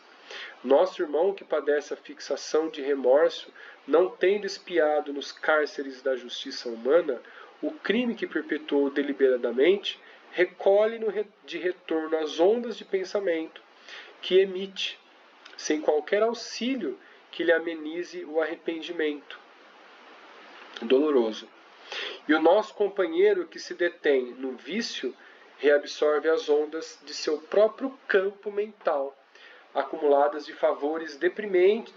nosso irmão que padece a fixação de remorso, não tendo espiado nos cárceres da justiça humana o crime que perpetuou deliberadamente, recolhe de retorno as ondas de pensamento que emite, sem qualquer auxílio que lhe amenize o arrependimento doloroso. E o nosso companheiro que se detém no vício reabsorve as ondas de seu próprio campo mental, acumuladas de fatores deprimentes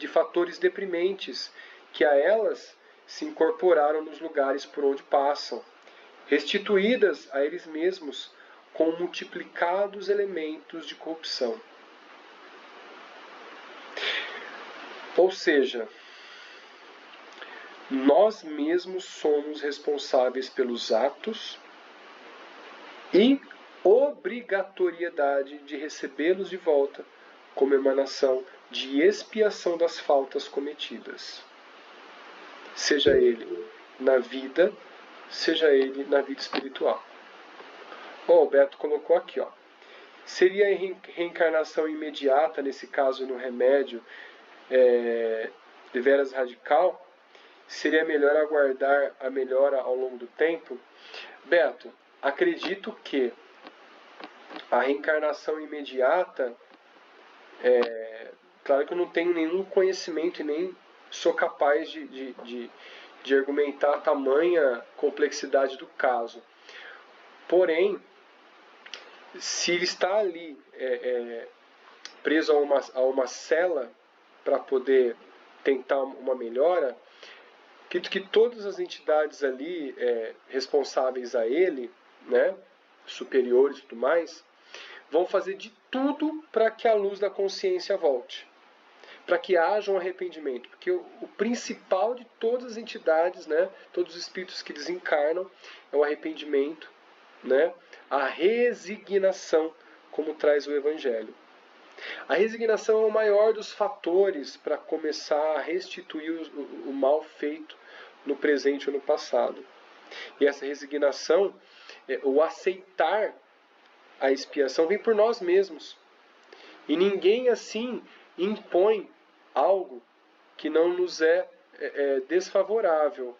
que a elas se incorporaram nos lugares por onde passam, restituídas a eles mesmos com multiplicados elementos de corrupção. Ou seja, nós mesmos somos responsáveis pelos atos e obrigatoriedade de recebê-los de volta como emanação de expiação das faltas cometidas. Seja ele na vida, seja ele na vida espiritual. O Beto colocou aqui, seria a reencarnação imediata, nesse caso no remédio, deveras radical? Seria melhor aguardar a melhora ao longo do tempo? Beto, acredito que a reencarnação imediata, claro que eu não tenho nenhum conhecimento e nem sou capaz de argumentar a tamanha complexidade do caso. Porém, se ele está ali preso a uma cela para poder tentar uma melhora, acredito que todas as entidades ali responsáveis a ele, né, superiores e tudo mais, vão fazer de tudo para que a luz da consciência volte, para que haja um arrependimento, porque o principal de todas as entidades, né, todos os espíritos que desencarnam, é o arrependimento, né, a resignação, como traz o Evangelho. A resignação é o maior dos fatores para começar a restituir o mal feito no presente ou no passado. E essa resignação, o aceitar a expiação, vem por nós mesmos. E ninguém assim impõe algo que não nos é desfavorável.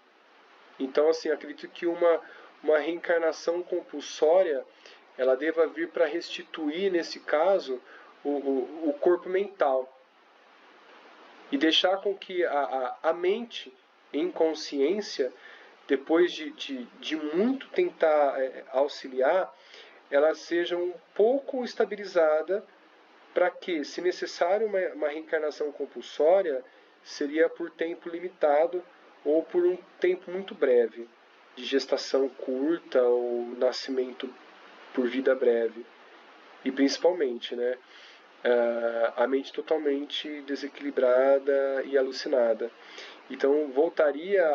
Então, assim, acredito que uma reencarnação compulsória, ela deva vir para restituir, nesse caso, o corpo mental. E deixar com que a mente, em consciência, depois de muito tentar auxiliar, ela seja um pouco estabilizada, para que, se necessário, uma reencarnação compulsória, seria por tempo limitado ou por um tempo muito breve, de gestação curta ou nascimento por vida breve. E principalmente, né, a mente totalmente desequilibrada e alucinada. Então voltaria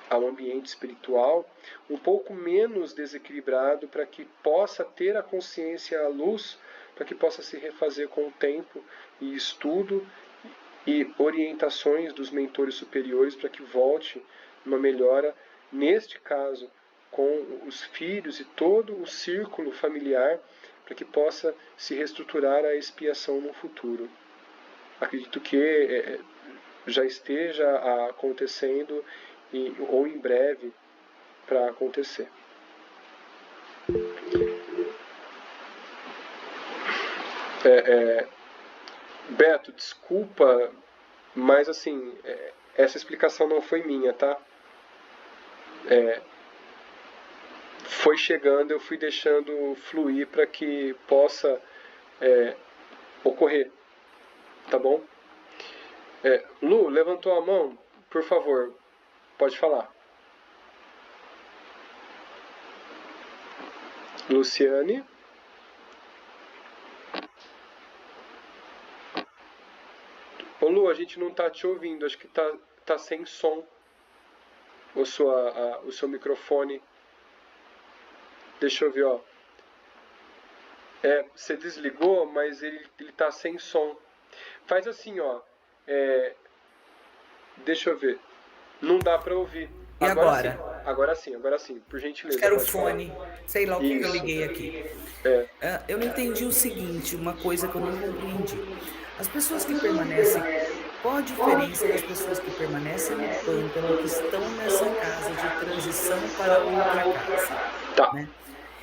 ao ambiente espiritual um pouco menos desequilibrado, para que possa ter a consciência à luz, para que possa se refazer com o tempo e estudo e orientações dos mentores superiores, para que volte uma melhora, neste caso, com os filhos e todo o círculo familiar, para que possa se reestruturar a expiação no futuro. Acredito que já esteja acontecendo ou em breve para acontecer. Beto, desculpa, mas assim, essa explicação não foi minha, tá? Foi chegando, eu fui deixando fluir para que possa ocorrer, tá bom? Lu, levantou a mão, por favor, pode falar. Luciane? Ô Lu, a gente não está te ouvindo, acho que tá sem som o seu microfone. Deixa eu ver, ó. Você desligou, mas ele tá sem som. Faz assim, ó. Deixa eu ver. Não dá para ouvir. E agora? Sim, agora sim, por gentileza. Era o fone, sei lá o que eu liguei aqui. Eu não É. entendi o seguinte, uma coisa que eu não compreendi. As pessoas que permanecem, qual a diferença das pessoas que permanecem no pântano, que estão nessa casa de transição para outra casa? Tá. Né?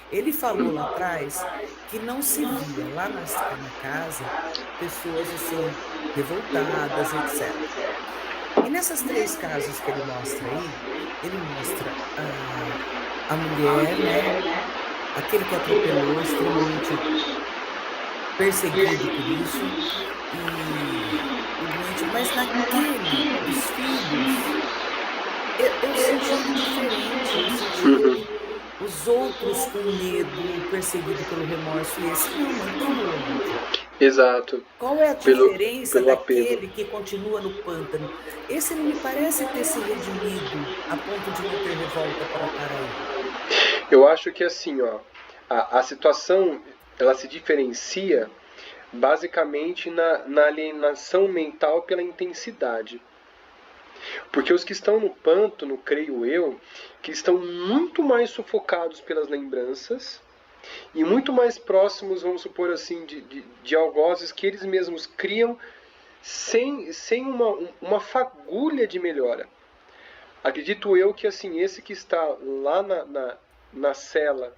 Ele falou lá atrás que não se via lá na casa pessoas assim, revoltadas, etc. E nessas 3 casas que ele mostra aí, ele mostra a mulher, né? Aquele que atropelou extremamente perseguido por isso, mas naquele dos filhos, eu senti ele diferente, eu senti os outros com medo, perseguido pelo remorso, e esse não mantém o ódio. Exato. Qual é a diferença daquele que continua no pântano? Esse não me parece ter se redimido a ponto de não ter revolta para ele. Eu acho que assim, ó, a situação ela se diferencia basicamente na alienação mental pela intensidade. Porque os que estão no pântano, creio eu, que estão muito mais sufocados pelas lembranças e muito mais próximos, vamos supor assim, de algozes que eles mesmos criam sem uma fagulha de melhora. Acredito eu que assim, esse que está lá na cela,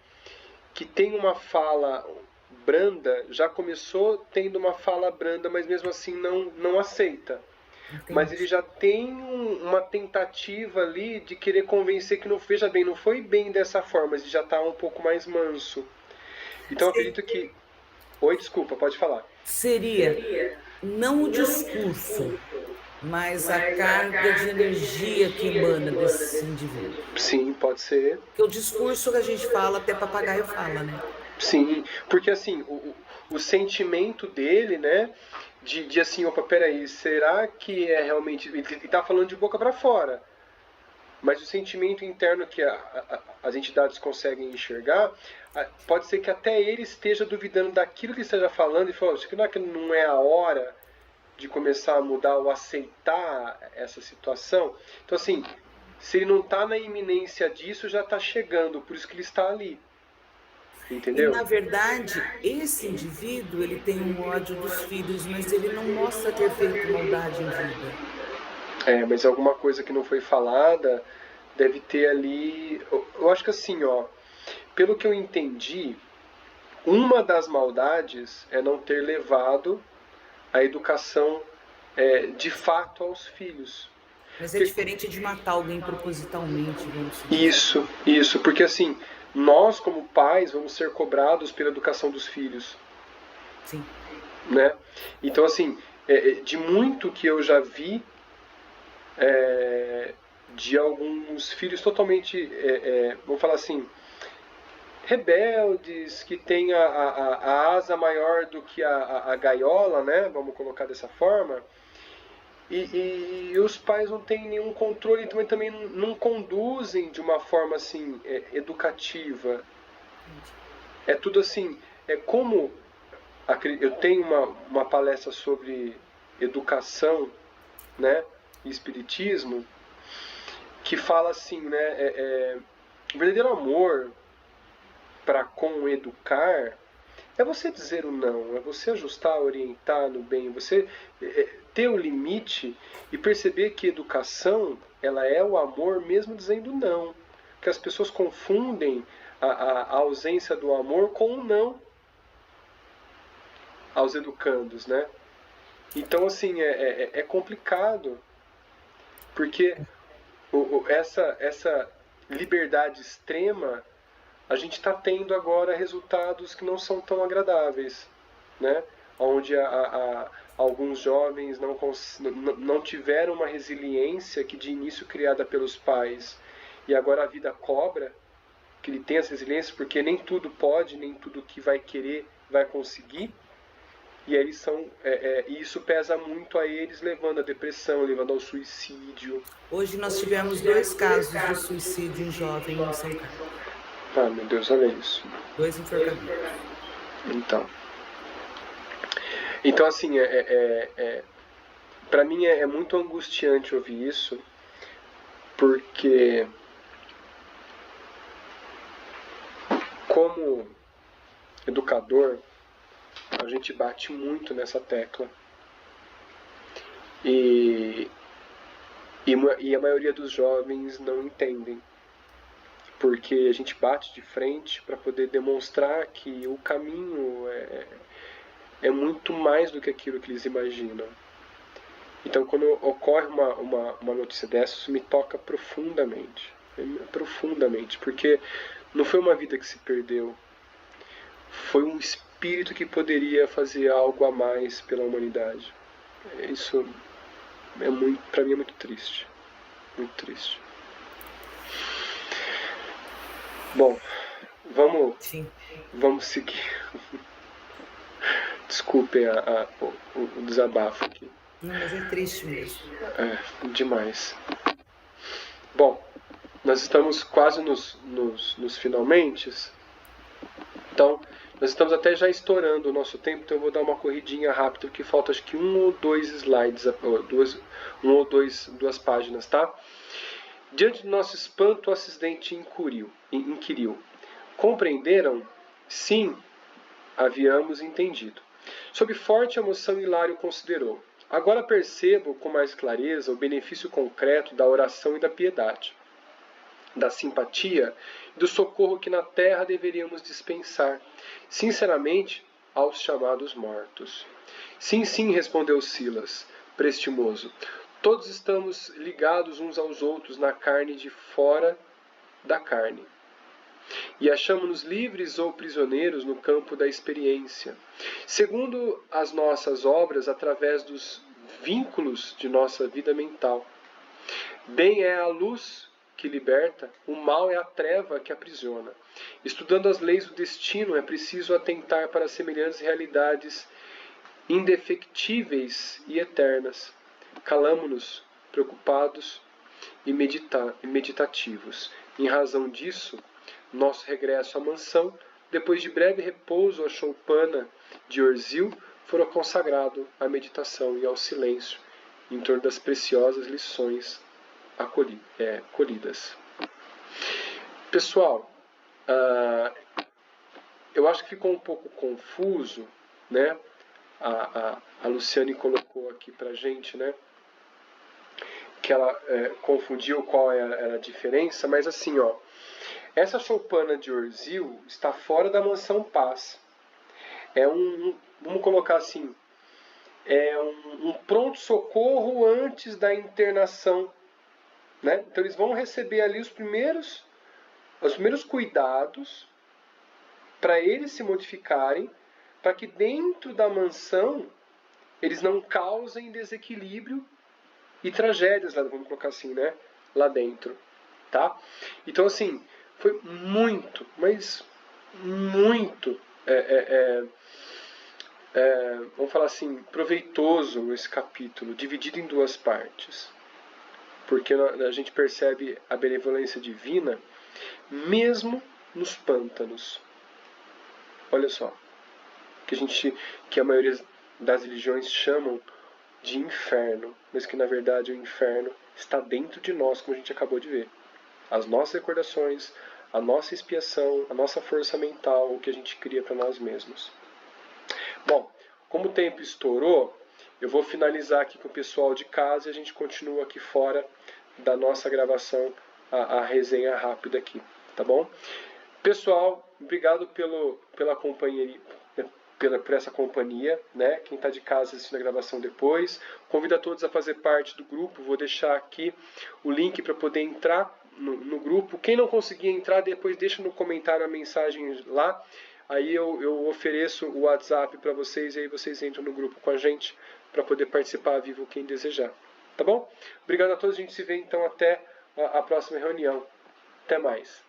que tem uma fala branda, já começou tendo uma fala branda, mas mesmo assim não aceita. Entendi. Mas ele já tem uma tentativa ali de querer convencer que não, veja bem, não foi bem dessa forma, mas ele já está um pouco mais manso. Então eu acredito que... Oi, desculpa, pode falar. Seria não o discurso, mas a carga de energia que emana desse indivíduo. Sim, pode ser. Porque o discurso que a gente fala, até papagaio fala, né? Sim, porque assim, o sentimento dele, né, de assim, opa, peraí, será que é realmente... Ele está falando de boca para fora, mas o sentimento interno que as entidades conseguem enxergar, pode ser que até ele esteja duvidando daquilo que ele esteja falando e falando, será que não é a hora de começar a mudar ou aceitar essa situação? Então assim, se ele não está na iminência disso, já está chegando, por isso que ele está ali. Entendeu? E, na verdade, esse indivíduo, ele tem um ódio dos filhos, mas ele não mostra ter feito maldade em vida. Mas alguma coisa que não foi falada deve ter ali... Eu acho que assim, ó, pelo que eu entendi, uma das maldades é não ter levado a educação de fato aos filhos. Mas é diferente de matar alguém propositalmente, vamos dizer. Isso, porque assim... Nós, como pais, vamos ser cobrados pela educação dos filhos. Sim. Né? Então, assim, de muito que eu já vi de alguns filhos totalmente, vamos falar assim, rebeldes, que têm a asa maior do que a gaiola, né? Vamos colocar dessa forma. E os pais não têm nenhum controle, também não conduzem de uma forma assim educativa. É tudo assim, como eu tenho uma palestra sobre educação, né, e espiritismo, que fala assim, né, o verdadeiro amor para com educar é você dizer o não, é você ajustar, orientar no bem, você ter o limite e perceber que educação, ela é o amor mesmo dizendo não. Que as pessoas confundem a ausência do amor com o não aos educandos, né? Então, assim, é complicado, porque essa liberdade extrema, a gente está tendo agora resultados que não são tão agradáveis, né? Onde alguns jovens não tiveram uma resiliência que de início criada pelos pais, e agora a vida cobra que ele tenha essa resiliência, porque nem tudo pode, nem tudo que vai querer vai conseguir, e aí e isso pesa muito a eles, levando à depressão, levando ao suicídio. Hoje nós tivemos 2 casos de suicídio em jovem em São Carlos. Ah, meu Deus, olha isso. 2 enforcamentos. Então assim, para mim é muito angustiante ouvir isso, porque como educador, a gente bate muito nessa tecla. E a maioria dos jovens não entendem. Porque a gente bate de frente para poder demonstrar que o caminho é muito mais do que aquilo que eles imaginam. Então, quando ocorre uma notícia dessa, isso me toca profundamente. Profundamente. Porque não foi uma vida que se perdeu. Foi um espírito espírito que poderia fazer algo a mais pela humanidade. Isso para mim é muito triste. Muito triste. Bom, vamos seguir. Desculpem o desabafo aqui. Não, mas é triste mesmo. É, demais. Bom, nós estamos quase nos finalmente. Então, nós estamos até já estourando o nosso tempo, então eu vou dar uma corridinha rápida, porque falta acho que 1 ou 2 slides, duas páginas, tá? Diante do nosso espanto, o acidente inquiriu. Compreenderam? Sim, havíamos entendido. Sob forte emoção, Hilário considerou. Agora percebo com mais clareza o benefício concreto da oração e da piedade, da simpatia e do socorro que na terra deveríamos dispensar, sinceramente, aos chamados mortos. Sim, sim, respondeu Silas, prestimoso. Todos estamos ligados uns aos outros na carne de fora da carne. E achamos-nos livres ou prisioneiros no campo da experiência, segundo as nossas obras, através dos vínculos de nossa vida mental. Bem é a luz que liberta, o mal é a treva que aprisiona. Estudando as leis do destino, é preciso atentar para semelhantes realidades indefectíveis e eternas. Calamo-nos, preocupados e meditativos. Em razão disso, nosso regresso à mansão, depois de breve repouso à choupana de Orzil, fora consagrado à meditação e ao silêncio, em torno das preciosas lições colhidas. Pessoal, eu acho que ficou um pouco confuso, né? A Luciane colocou aqui pra gente, né? Que ela confundiu qual era a diferença, mas assim, ó, essa choupana de Orzil está fora da mansão Paz. Vamos colocar assim, um pronto-socorro antes da internação, né? Então eles vão receber ali os primeiros cuidados para eles se modificarem, para que dentro da mansão eles não causem desequilíbrio e tragédias, vamos colocar assim, né? Lá dentro, tá? Então assim, foi muito, mas muito, vamos falar assim, proveitoso esse capítulo, dividido em 2 partes. Porque a gente percebe a benevolência divina mesmo nos pântanos. Olha só, que a maioria das religiões chamam de inferno, mas que na verdade o inferno está dentro de nós, como a gente acabou de ver. As nossas recordações, a nossa expiação, a nossa força mental, o que a gente cria para nós mesmos. Bom, como o tempo estourou, eu vou finalizar aqui com o pessoal de casa e a gente continua aqui fora da nossa gravação, a resenha rápida aqui, tá bom? Pessoal, obrigado pela companhia, por essa companhia, né? Quem está de casa assistindo a gravação depois. Convido a todos a fazer parte do grupo, vou deixar aqui o link para poder entrar no grupo. Quem não conseguir entrar, depois deixa no comentário a mensagem lá. Aí eu ofereço o WhatsApp para vocês e aí vocês entram no grupo com a gente para poder participar vivo quem desejar. Tá bom? Obrigado a todos, a gente se vê então até a próxima reunião. Até mais.